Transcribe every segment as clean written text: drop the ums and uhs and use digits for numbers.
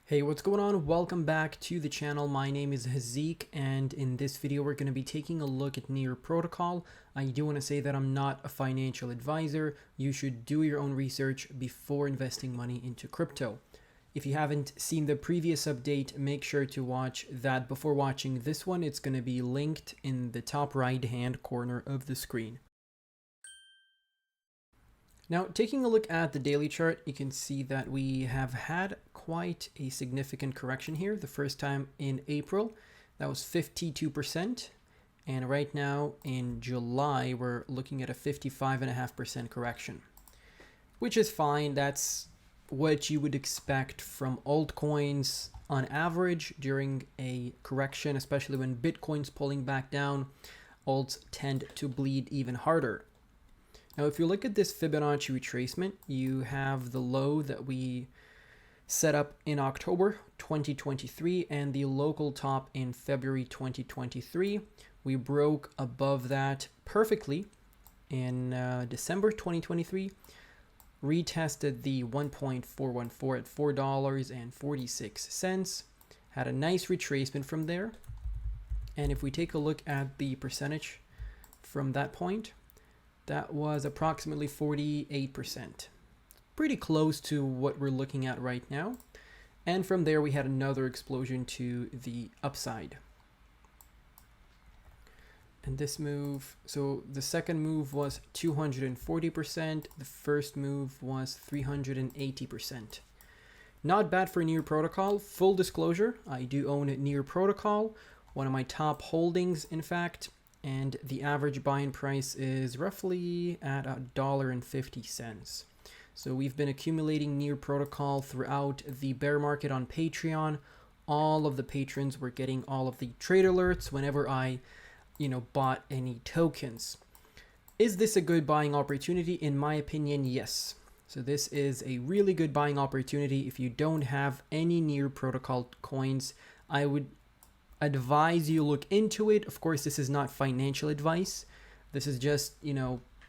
Hey, what's going on? Welcome back to the channel. My name is Hazeeq, and in this video we're going to be taking a look at Near Protocol. I do want to say that I'm not a financial advisor. You should do your own research before investing money into crypto. If you haven't seen the previous update, make sure to watch that before watching this one. It's going to be linked in the top right hand corner of the screen. Now, taking a look at the daily chart, you can see that we have had quite a significant correction here. The first time in April, that was 52%. And right now in July, we're looking at a 55.5% correction, which is fine. That's what you would expect from altcoins on average during a correction, especially when Bitcoin's pulling back down. Alts tend to bleed even harder. Now, if you look at this Fibonacci retracement, you have the low that we set up in October 2023 and the local top in February 2023. We broke above that perfectly in December 2023, retested the 1.414 at $4.46, had a nice retracement from there. And if we take a look at the percentage from that point, that was approximately 48%. Pretty close to what we're looking at right now. And from there, we had another explosion to the upside. And this move, so the second move was 240%. The first move was 380%. Not bad for Near Protocol. Full disclosure, I do own Near Protocol, one of my top holdings, in fact. And the average buying price is roughly at $1.50. So we've been accumulating Near Protocol throughout the bear market on Patreon. All of the patrons were getting all of the trade alerts whenever I, bought any tokens. Is this a good buying opportunity? In my opinion, yes. So this is a really good buying opportunity. If you don't have any Near Protocol coins, I would advise you look into it. Of course, this is not financial advice. This is just,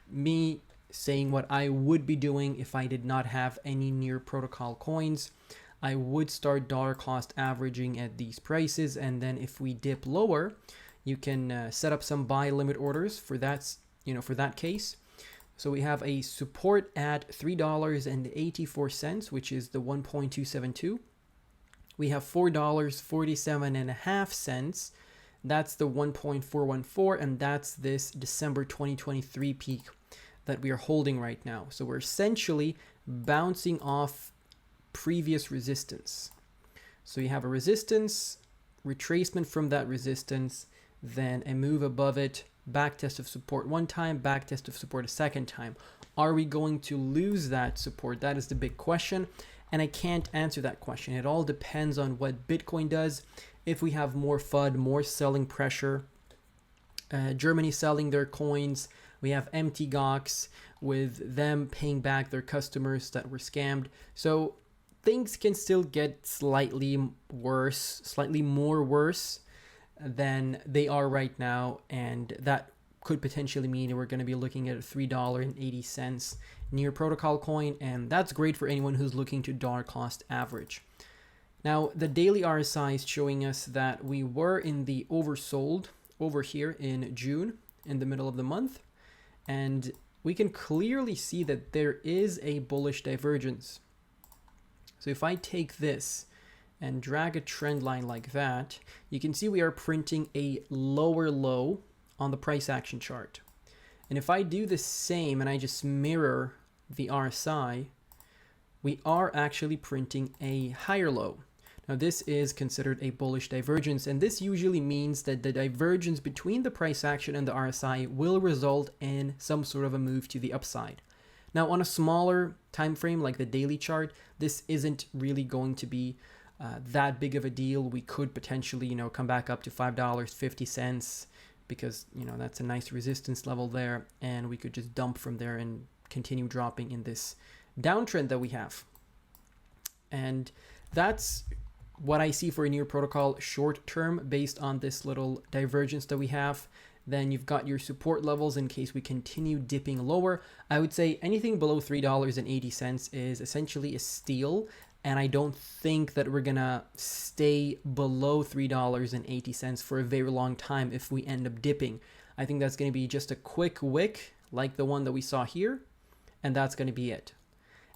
me saying what I would be doing if I did not have any Near Protocol coins. I would start dollar cost averaging at these prices, and then if we dip lower, you can set up some buy limit orders for that, for that case. So we have a support at $3.84, which is the 1.272. We have $4.47.5. That's the 1.414, and that's this December 2023 peak that we are holding right now. So we're essentially bouncing off previous resistance. So you have a resistance, retracement from that resistance, then a move above it, back test of support one time, back test of support a second time. Are we going to lose that support? That is the big question. And I can't answer that question. It all depends on what Bitcoin does. If we have more FUD, more selling pressure, Germany selling their coins, we have empty GOX with them paying back their customers that were scammed. So things can still get slightly worse, slightly more worse than they are right now. And that could potentially mean we're going to be looking at a $3.80 Near Protocol coin, and that's great for anyone who's looking to dollar cost average. Now, the daily RSI is showing us that we were in the oversold over here in June, in the middle of the month, and we can clearly see that there is a bullish divergence. So if I take this and drag a trend line like that, you can see we are printing a lower low on the price action chart. And if I do the same and I just mirror the RSI, we are actually printing a higher low. Now this is considered a bullish divergence, and this usually means that the divergence between the price action and the RSI will result in some sort of a move to the upside. Now on a smaller time frame like the daily chart, this isn't really going to be that big of a deal. We could potentially, come back up to $5.50 because, that's a nice resistance level there, and we could just dump from there and continue dropping in this downtrend that we have. And that's what I see for a Near Protocol short term based on this little divergence that we have. Then you've got your support levels in case we continue dipping lower. I would say anything below $3.80 is essentially a steal, and I don't think that we're gonna stay below $3.80 for a very long time if we end up dipping. I think that's gonna be just a quick wick like the one that we saw here, and that's gonna be it.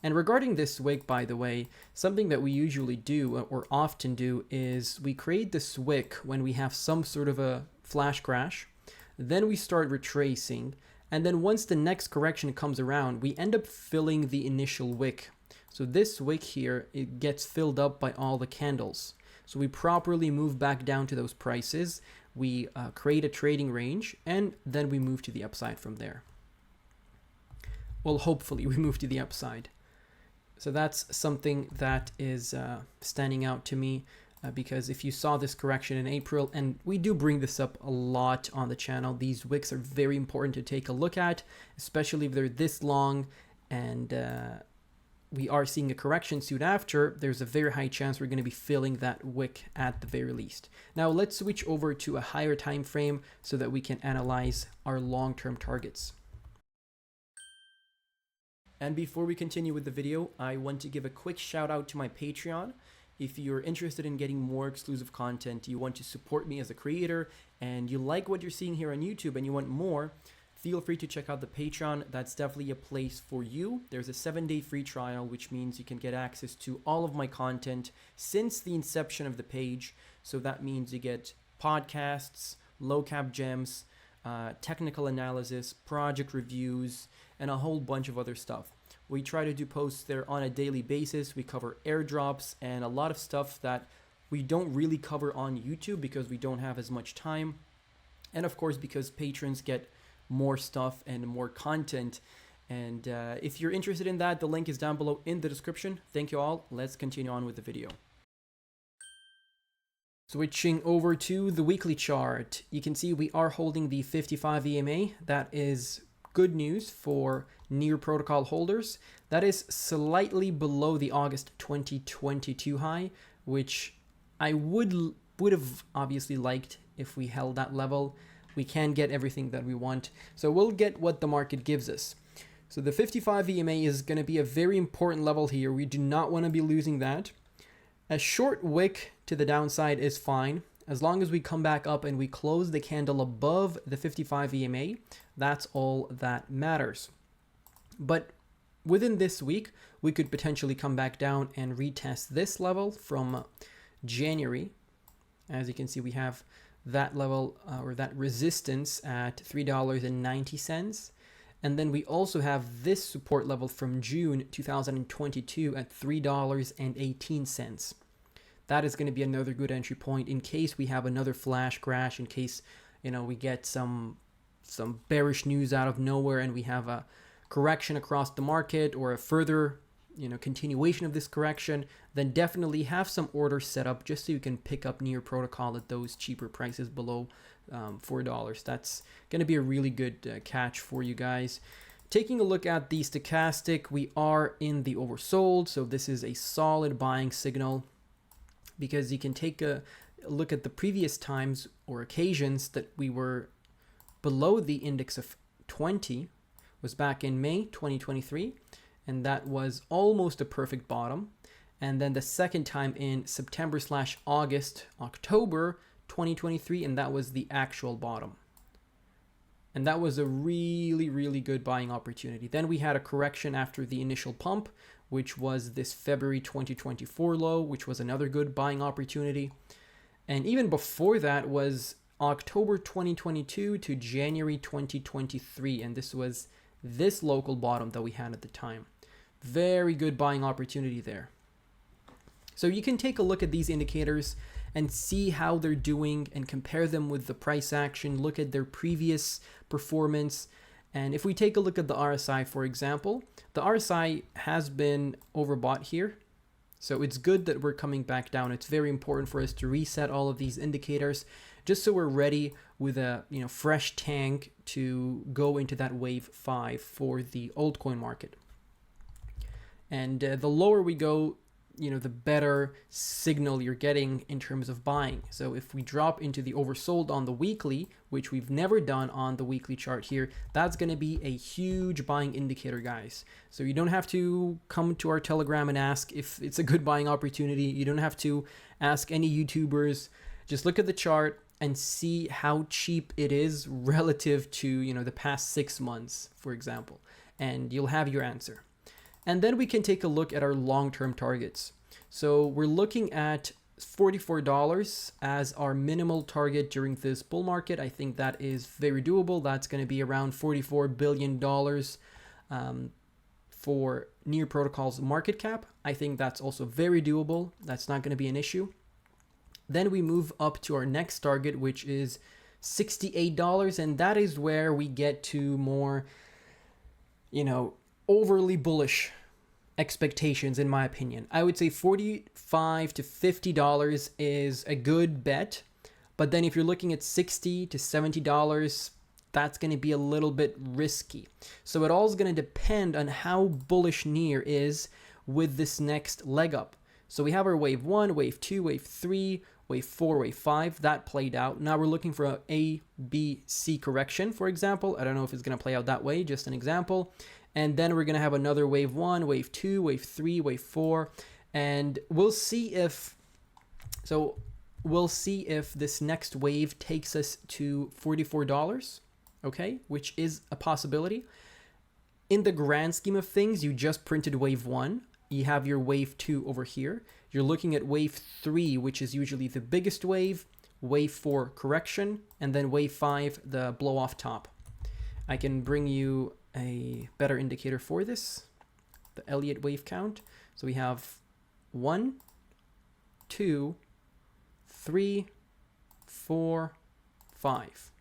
And regarding this wick, by the way, something that we usually do or often do is we create this wick when we have some sort of a flash crash, then we start retracing, and then once the next correction comes around, we end up filling the initial wick. So this wick here, it gets filled up by all the candles. So we properly move back down to those prices, we create a trading range, and then we move to the upside from there. Well, hopefully we move to the upside. So that's something that is standing out to me because if you saw this correction in April, and we do bring this up a lot on the channel, these wicks are very important to take a look at, especially if they're this long and we are seeing a correction soon after, there's a very high chance we're going to be filling that wick at the very least. Now let's switch over to a higher time frame so that we can analyze our long-term targets. And before we continue with the video, I want to give a quick shout out to my Patreon. If you're interested in getting more exclusive content, you want to support me as a creator, and you like what you're seeing here on YouTube and you want more, feel free to check out the Patreon. That's definitely a place for you. There's a 7-day free trial, which means you can get access to all of my content since the inception of the page. So that means you get podcasts, low cap gems, technical analysis, project reviews, and a whole bunch of other stuff. We try to do posts there on a daily basis. We cover airdrops and a lot of stuff that we don't really cover on YouTube because we don't have as much time. And of course, because patrons get more stuff and more content. And if you're interested in that, the link is down below in the description. Thank you all. Let's continue on with the video. Switching over to the weekly chart, you can see we are holding the 55 EMA. That is good news for Near protocol holders. That is slightly below the August 2022 high, which I would have obviously liked if we held that level. We can get everything that we want, so we'll get what the market gives us. So the 55 EMA is going to be a very important level here. We do not want to be losing that. A short wick to the downside is fine. As long as we come back up and we close the candle above the 55 EMA, that's all that matters. But within this week, we could potentially come back down and retest this level from January. As you can see, we have that level or that resistance at $3.90. And then we also have this support level from June 2022 at $3.18. That is going to be another good entry point in case we have another flash crash, in case, you know, we get some bearish news out of nowhere and we have a correction across the market or a further, you know, continuation of this correction, then definitely have some orders set up just so you can pick up Near protocol at those cheaper prices below $4. That's going to be a really good catch for you guys. Taking a look at the stochastic, we are in the oversold, so this is a solid buying signal, because you can take a look at the previous times or occasions that we were below the index of 20 was back in May 2023, and that was almost a perfect bottom. And then the second time in September/August, October 2023, and that was the actual bottom. And that was a really, really good buying opportunity. Then we had a correction after the initial pump, which was this February 2024 low, which was another good buying opportunity. And even before that was October 2022 to January 2023, and this was this local bottom that we had at the time. Very good buying opportunity there. So you can take a look at these indicators and see how they're doing and compare them with the price action, look at their previous performance. And if we take a look at the RSI, for example, the RSI has been overbought here. So it's good that we're coming back down. It's very important for us to reset all of these indicators just so we're ready with a fresh tank to go into that wave 5 for the altcoin market. And the lower we go, the better signal you're getting in terms of buying. So if we drop into the oversold on the weekly, which we've never done on the weekly chart here, that's going to be a huge buying indicator, guys. So you don't have to come to our Telegram and ask if it's a good buying opportunity. You don't have to ask any YouTubers. Just look at the chart and see how cheap it is relative to, the past 6 months, for example, and you'll have your answer. And then we can take a look at our long-term targets. So we're looking at $44 as our minimal target during this bull market. I think that is very doable. That's going to be around $44 billion for Near Protocol's market cap. I think that's also very doable. That's not going to be an issue. Then we move up to our next target, which is $68. And that is where we get to more, overly bullish expectations, in my opinion. I would say $45 to $50 is a good bet, but then if you're looking at $60 to $70, that's going to be a little bit risky. So it all is going to depend on how bullish Near is with this next leg up. So we have our wave 1, wave 2, wave 3, wave 4, wave 5, that played out. Now we're looking for a B, C correction, for example. I don't know if it's going to play out that way, just an example. And then we're going to have another wave 1, wave 2, wave 3, wave 4. And we'll see if this next wave takes us to $44, okay, which is a possibility. In the grand scheme of things, you just printed wave 1. You have your wave 2 over here. You're looking at wave 3, which is usually the biggest wave, wave 4 correction, and then wave 5, the blow off top. I can bring you a better indicator for this, the Elliott wave count. So we have 1, 2, 3, 4, 5.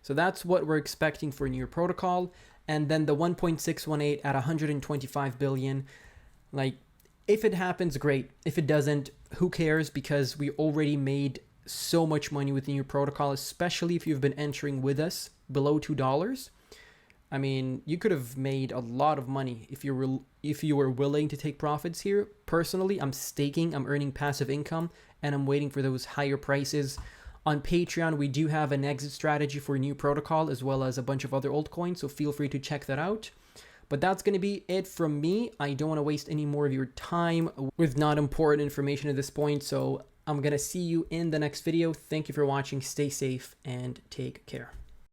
So that's what we're expecting for Near Protocol. And then the 1.618 at 125 billion, like, if it happens, great. If it doesn't, who cares? Because we already made so much money with Near Protocol, especially if you've been entering with us below $2. I mean, you could have made a lot of money if you were willing to take profits here. Personally, I'm staking, I'm earning passive income, and I'm waiting for those higher prices. On Patreon, we do have an exit strategy for Near Protocol as well as a bunch of other altcoins, so feel free to check that out. But that's going to be it from me. I don't want to waste any more of your time with not important information at this point, so I'm going to see you in the next video. Thank you for watching. Stay safe and take care.